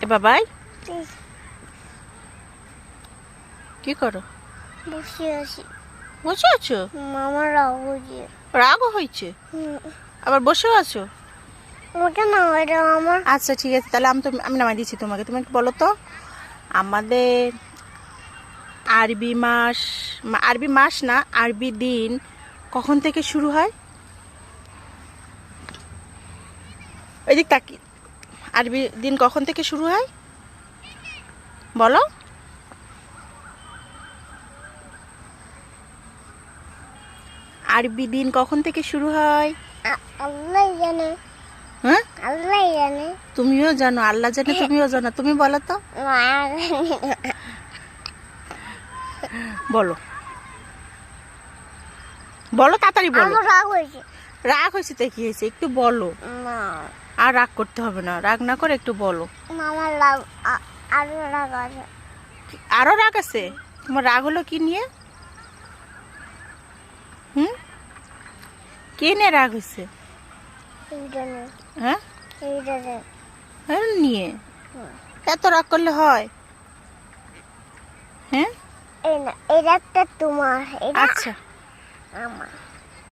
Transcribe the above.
এ বাবাই কি করো? বসে আছি। বসে আছো? আমার রাগ হয়েছে। রাগও হয়েছে? আবার বসেও আছো? ওটা না, এটা আমার। আচ্ছা ঠিক আছে, তাহলে আমি নামাই দিচ্ছি তোমাকে। তুমি একটু বলো তো, আমাদের আরবি মাস না, আরবি দিন কখন থেকে শুরু হয়? ওই দিক তাকি। আরবি দিন কখন থেকে শুরু হয় বলো? আরবি দিন কখন থেকে শুরু হয়? আল্লাহ জানে। হ্যাঁ, আল্লাহ জানে। তুমিও জানো, আল্লাহ জানে, তুমিও জানো। তুমি বলো তো, বলো বলো, তাড়াতাড়ি বলো। আমার রাগ হয়েছে। রাগ হয়েছে তাই কি হয়েছে, একটু বলো। না, আর রাগ করতে হবে না, রাগ না করে একটু বলো। আমার রাগ আরো রাগ আছে। আরো রাগ আছে? তোমার রাগ হলো কি নিয়ে? কে নিয়ে রাগ হয়েছে? এইটা নেই, হ্যাঁ, এইটা নেই। নিয়ে এত রাগ করলে হয়? হ্যাঁ, এই না, এই রাগটা তোমার, এটা আচ্ছা। আমার।